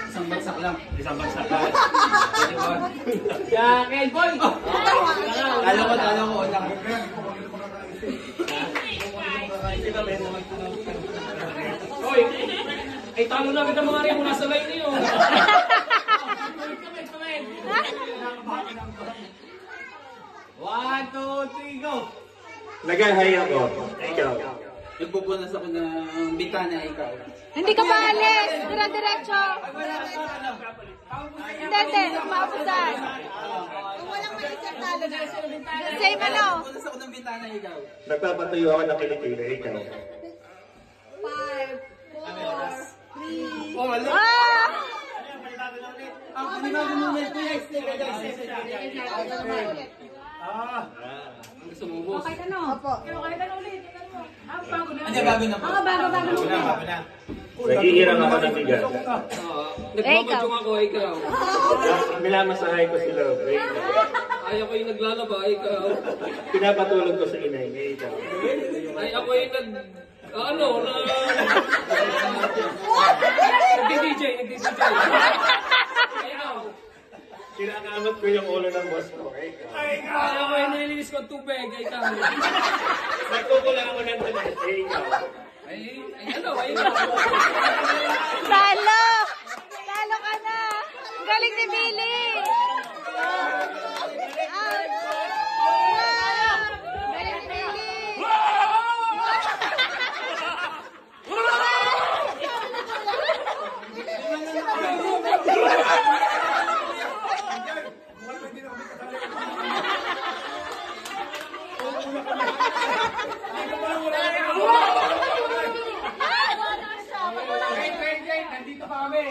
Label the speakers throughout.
Speaker 1: Isang bagsak lang.
Speaker 2: Isang bagsak lang.
Speaker 1: Yeah, Ken Boy! Kala ko.
Speaker 2: Hoy! Ay, talo na kita mga rin mula sa line niyo.
Speaker 1: One, two, three, go!
Speaker 3: Nagahay ako. Ikaw.
Speaker 1: Nagpupunas ako ng bitana, ikaw.
Speaker 4: Hindi ka pa alis. Dire-diretso. Hindi. Maupusan. Kung walang malisip talo na. Same ano?
Speaker 1: Nagpupunas ako ng bitana, ikaw.
Speaker 3: Nagpapatuyo ako ng kilikili. Ikaw.
Speaker 4: 5, 4, 3.
Speaker 1: Oh, wala. Hindi ba moment ko guys? Gusto mo, boss?
Speaker 4: Okay, ano? Opo. Okay, ano ulit? Bago na.
Speaker 1: Ano, bago na po?
Speaker 4: Bago na.
Speaker 3: Nagigirang ako ng bigat.
Speaker 2: Nagmamadjong ako, ikaw.
Speaker 3: Minamasahay ko si Love.
Speaker 2: Ay, ako yung naglalaba, ikaw.
Speaker 3: Pinapatulog ko sa inay. Ikaw.
Speaker 2: Ay, ako yung nagdi-DJ. Ikaw.
Speaker 3: Kinakamot ko yung ulo ng boss ko. Ikaw.
Speaker 2: Ay, ako yung nililinis ko tubig, ikaw.
Speaker 3: Nagkukulang ako ng tulis. Ikaw.
Speaker 2: Ay,
Speaker 4: Talo! Talo ka na! Galing ni Billy! Galing ni Billy!
Speaker 1: Nandito pa kami.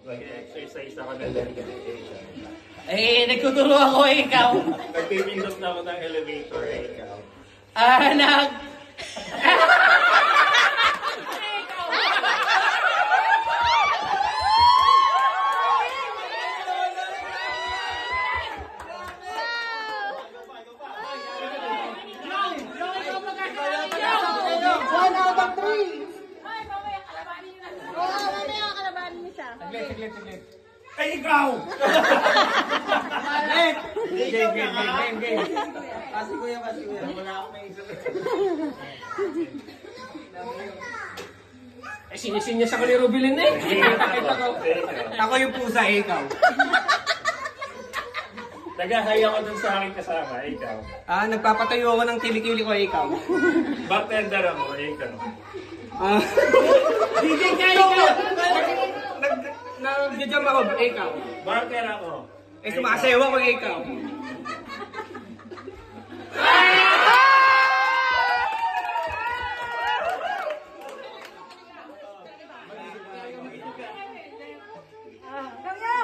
Speaker 3: Mag-exercise ako ng lengke.
Speaker 1: Nagtuturo ako, ikaw.
Speaker 3: Nagpipindot na ako ng elevator. Ikaw.
Speaker 1: Anak!
Speaker 4: Saglit.
Speaker 2: Ay, ikaw!
Speaker 1: Game. Kasi kuya. Wala ako may isip.
Speaker 2: Ay, sinisinya sa ko ni Rubilin eh. Kita ko.
Speaker 1: Ako yung pusa, ikaw.
Speaker 3: Nagahay ako dun sa aking kasama. Ikaw.
Speaker 1: Nagpapatayo ako ng kilikili ko, ikaw.
Speaker 3: Bartender ako. Ikaw.
Speaker 1: DJ ka, ikaw! Nag-jam ako, ikaw.
Speaker 3: Barker ako.
Speaker 1: Sumasayaw ako, ikaw.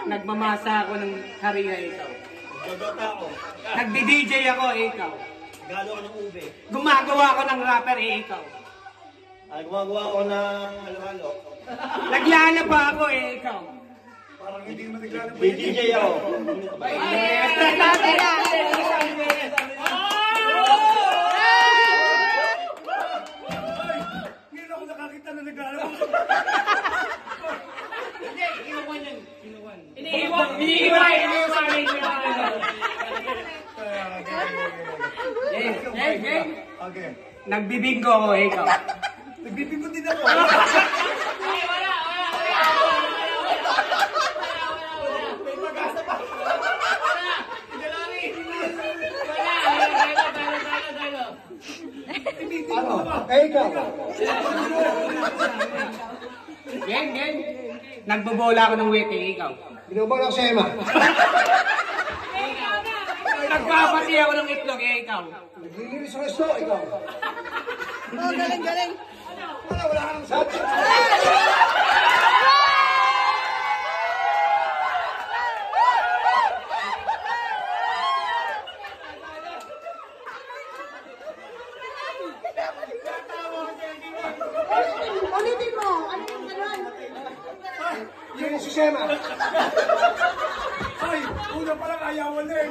Speaker 1: Nagmamasa ako ng harina, ikaw.
Speaker 3: Dodota ako.
Speaker 1: Nagdi-DJ ako, ikaw.
Speaker 3: Galo ako ng ube.
Speaker 1: Gumagawa ako ng rapper, ikaw.
Speaker 3: Gumagawa ako ng halo-halo.
Speaker 1: Naglalaba ako, ikaw.
Speaker 3: Parang hindi naman naglalaba. DJ ako.
Speaker 2: Hindi ako nakakita na naglalaba. Iniiwan.
Speaker 1: Okay. Nagbibinggo ako, ikaw.
Speaker 2: Nagbibingo din ako.
Speaker 3: Ikaw.
Speaker 1: Gang. Nagbobola ako ng wete, ikaw.
Speaker 3: Binobola ko sa Emma.
Speaker 1: Nagpapati ako ng itlog, ikaw.
Speaker 3: Naglilinis sa resto. Ikaw.
Speaker 4: Galing.
Speaker 3: Wala ka nang sabi.
Speaker 4: Ulitin mo. Ano yung ganon?
Speaker 3: Yung si Emma.
Speaker 2: Ay, una pa lang ayawan na eh.